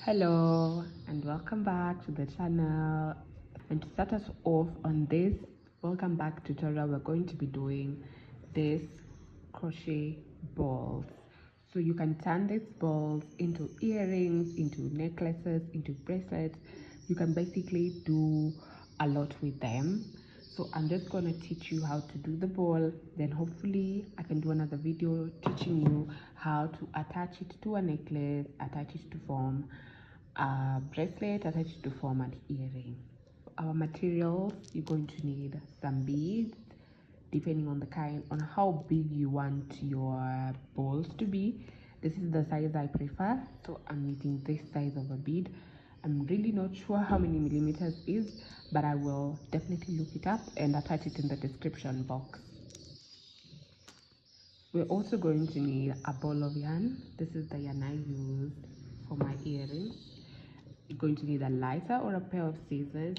Hello and welcome back to the channel. And to start us off on this welcome back tutorial, we're going to be doing this crochet balls. So you can turn these balls into earrings, into necklaces, into bracelets. You can basically do a lot with them. So I'm just going to teach you how to do the ball, then hopefully I can do another video teaching you how to attach it to a necklace, attach it to form a bracelet, attach it to form an earring. Our materials, you're going to need some beads, depending on the kind, on how big you want your balls to be. This is the size I prefer, so I'm using this size of a bead. I'm really not sure how many millimeters is, but I will definitely look it up and attach it in the description box. We're also going to need a ball of yarn. This is the yarn I used for my earrings. You're going to need a lighter or a pair of scissors,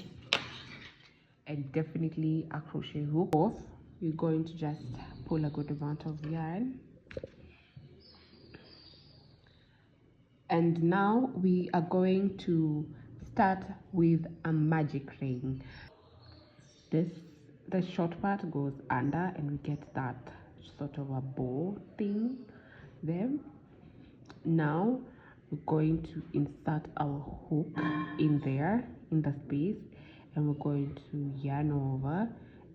and definitely a crochet hook. You're going to just pull a good amount of yarn. And now we are going to start with a magic ring. The short part goes under and we get that sort of a bow thing there. Now we're going to insert our hook in there, in the space, and we're going to yarn over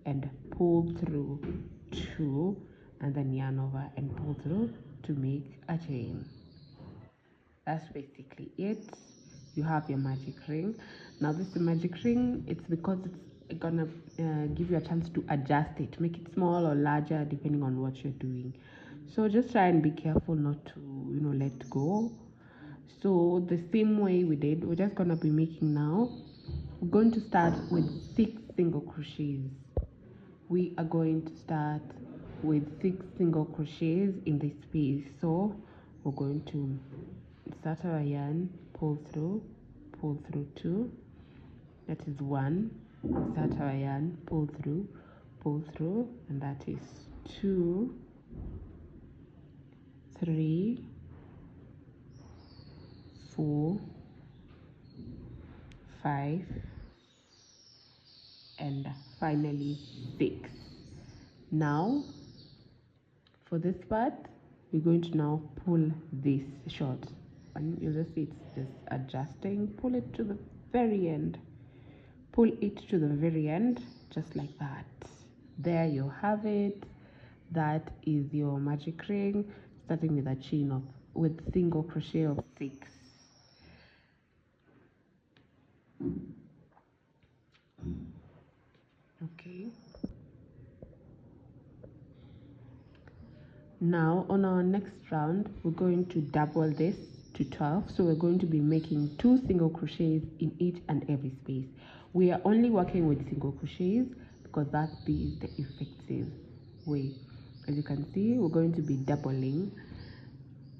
and pull through two, and then yarn over and pull through to make a chain. That's basically it. You have your magic ring. Now this magic ring, it's because it's gonna give you a chance to adjust it, make it small or larger depending on what you're doing. So just try and be careful not to let go. So the same way we did, we're just gonna be making now. We're going to start with 6 single crochets. We are going to start with 6 single crochets in this space. So we're going to start our yarn, pull through 2, that is 1. Start our yarn, pull through, and that is 2, 3, 4, 5, and finally 6. Now for this part, we're going to now pull this short, and you'll just see it's just adjusting. Pull it to the very end, just like that. There you have it. That is your magic ring, starting with a chain with single crochet of 6. Okay, now on our next round we're going to double this to 12. So we're going to be making 2 single crochets in each and every space. We are only working with single crochets because that is the effective way. As you can see, we're going to be doubling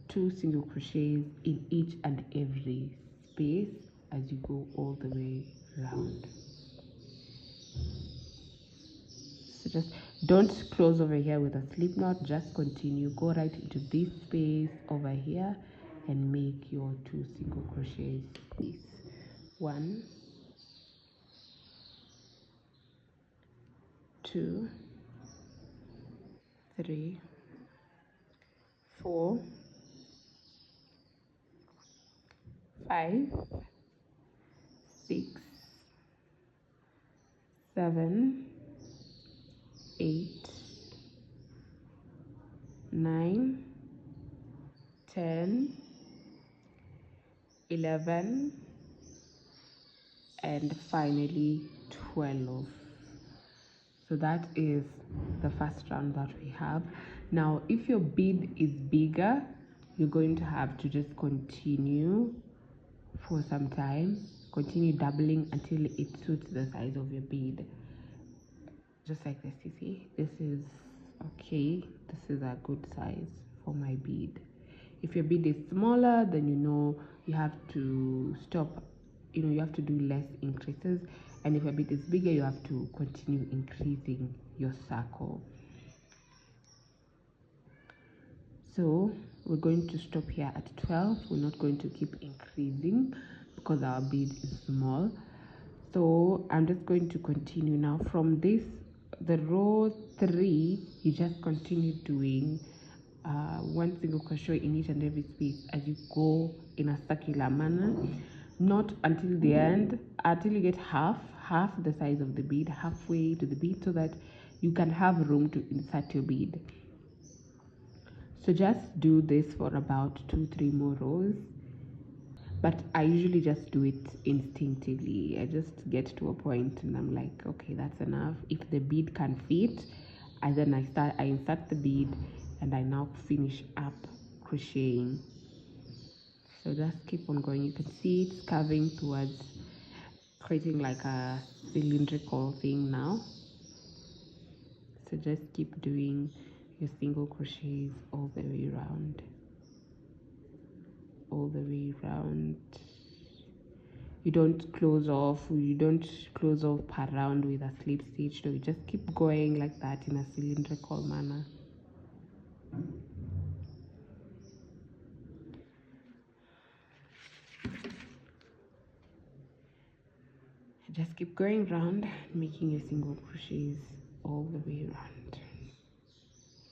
2 single crochets in each and every space as you go all the way around. So just don't close over here with a slip knot, just continue, go right into this space over here and make your 2 single crochets. 1, 2, 3, 4, 5, 6, 7, 8, 9, 10, 11, and finally 12. So that is the first round that we have. Now if your bead is bigger, you're going to have to just continue for some time, continue doubling until it suits the size of your bead, just like this. You see, this is okay, this is a good size for my bead. If your bead is smaller, then you have to stop, you have to do less increases, and if your bead is bigger, you have to continue increasing your circle. So we're going to stop here at 12. We're not going to keep increasing because our bead is small. So I'm just going to continue now from this, the row 3. You just continue doing one single crochet in each and every space as you go in a circular manner, not until the end, until you get half the size of the bead, halfway to the bead, so that you can have room to insert your bead. So just do this for about 2-3 more rows, but I usually just do it instinctively. I just get to a point and I'm like, okay, that's enough. If the bead can fit, and then I insert the bead and I now finish up crocheting. So just keep on going. You can see it's curving towards creating like a cylindrical thing now. So just keep doing your single crochets all the way around, all the way around. You don't close off around with a slip stitch. So you just keep going like that in a cylindrical manner. Just keep going round, making your single crochets all the way around.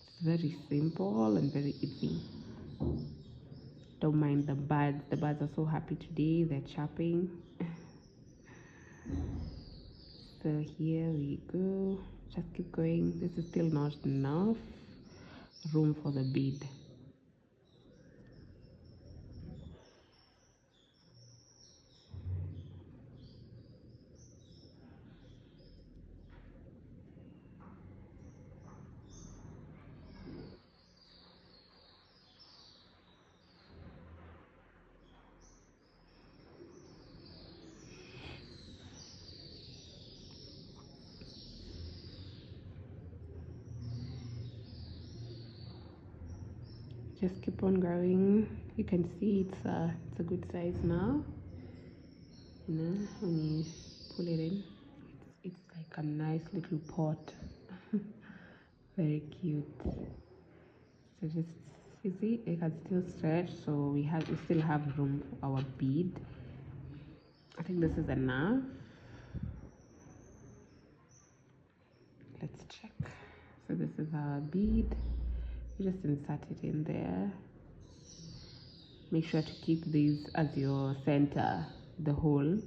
It's very simple and very easy. Don't mind the birds. The birds are so happy today. They're chirping. So here we go. Just keep going. This is still not enough room for the bead. Just keep on going. You can see it's a good size now. You know, when you pull it in, it's like a nice little pot. Very cute. So just, you see, it can still stretch, so we still have room for our bead. I think this is enough. Let's check. So this is our bead. You just insert it in there. Make sure to keep these as your center, the hole,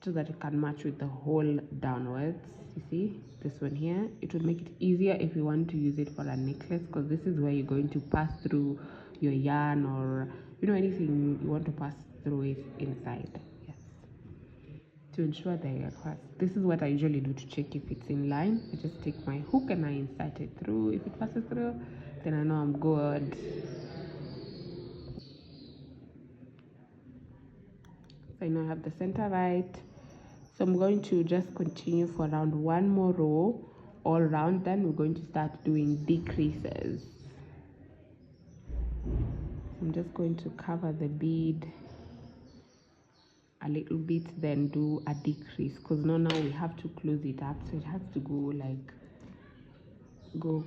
so that it can match with the hole downwards. You see this one here, it will make it easier if you want to use it for a necklace, because this is where you're going to pass through your yarn, or anything you want to pass through it inside. Yes, to ensure that you're across. This is what I usually do to check if it's in line. I just take my hook and I insert it through. If it passes through, then I know I'm good. So I now have the center right. So I'm going to just continue for around 1 more row all around. Then we're going to start doing decreases. I'm just going to cover the bead a little bit, then do a decrease, because now we have to close it up, so it has to go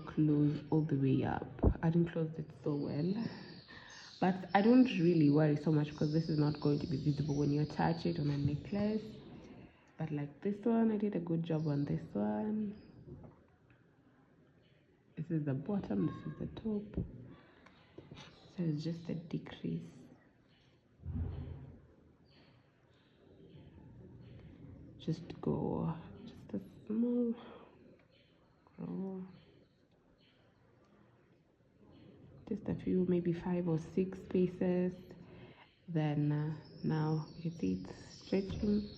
close all the way up. I didn't close it so well, but I don't really worry so much because this is not going to be visible when you attach it on a necklace. But like this one, I did a good job on this one. This is the bottom, this is the top. So it's just a decrease. Just go just a small row. Just a few, maybe 5 or 6 spaces. Then now you can see it's stretching.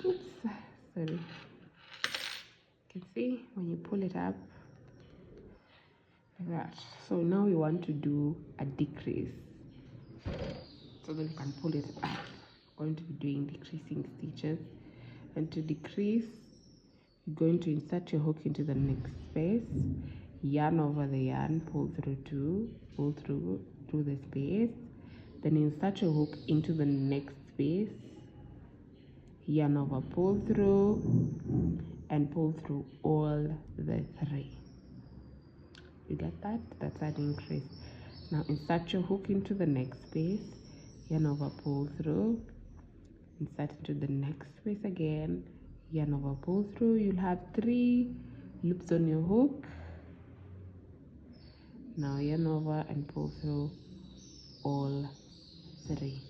Oops, sorry. You can see when you pull it up like that. So now we want to do a decrease, so then you can pull it up. We're going to be doing decreasing stitches, and to decrease, you're going to insert your hook into the next space, yarn over the yarn, pull through the space, then insert your hook into the next space, yarn over, pull through, and pull through all the 3. You get that? That's an increase. Now insert your hook into the next space, yarn over, pull through, insert into the next space again, yarn over, pull through. You'll have 3 loops on your hook. Now yarn over and pull through all 3,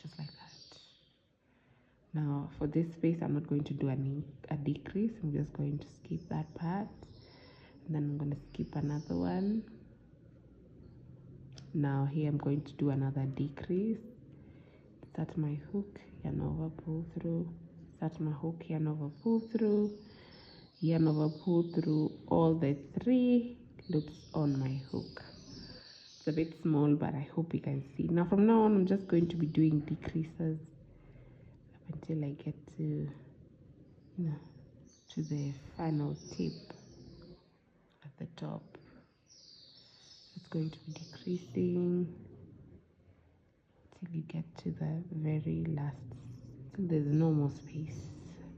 just like that. Now for this space, I'm not going to do a decrease. I'm just going to skip that part, and then I'm going to skip another one. Now here I'm going to do another decrease. Start my hook, yarn over, pull through, start my hook, yarn over, pull through, yarn over, pull through all the 3 loops on my hook. It's a bit small, but I hope you can see. Now from now on, I'm just going to be doing decreases up until I get to the final tip at the top. It's going to be decreasing till you get to the very last, till there's no more space.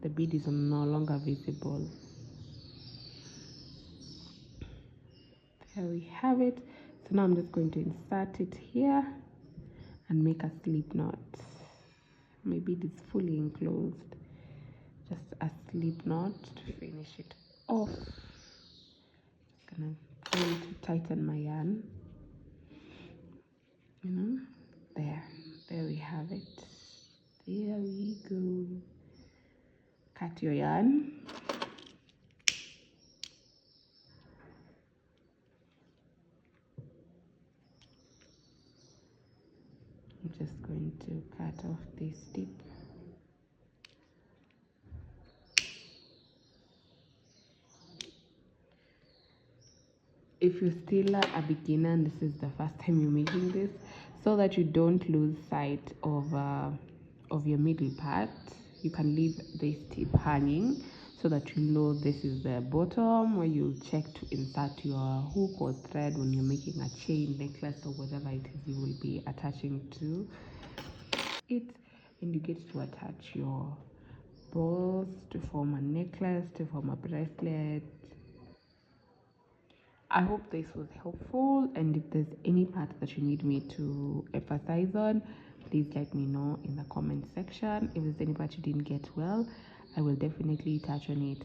The bead is no longer visible. There we have it. So now I'm just going to insert it here and make a slip knot. My bead is fully enclosed. Just a slip knot to finish it off. Going to tighten my yarn. There we have it. There we go. Cut your yarn. I'm just going to cut off this tip. If you're still a beginner and this is the first time you're making this, so that you don't lose sight of your middle part, you can leave this tip hanging so that you know this is the bottom, where you'll check to insert your hook or thread when you're making a chain, necklace, or whatever it is you will be attaching to it. And you get to attach your balls to form a necklace, to form a bracelet. I hope this was helpful, and if there's any part that you need me to emphasize on, please let me know in the comment section. If there's any part you didn't get well, I will definitely touch on it.